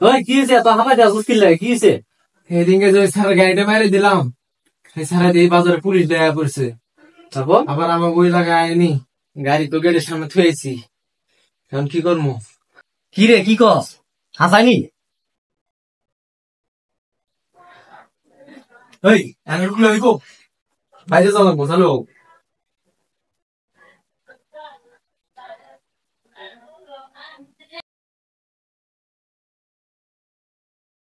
ওই কি হয়েছে এত হামাই দেওয়া মুশকিল লাগে কি হয়েছে? সেদিনকে যে স্যার গাড়িটা মেরে দিলাম, সেই সারা দিয়ে বাজারে পুলিশ দেয়া পড়ছে। তারপর আবার আমার ওই জায়গায় আয়নি, গাড়ি তো গেটের সামনে থুয়েছি। এখন কি করবো? কি রে কি কস হাসাইনি? এই এনে ঢুকলে হইব, বাইরে যাওয়া লাগবো, চলো।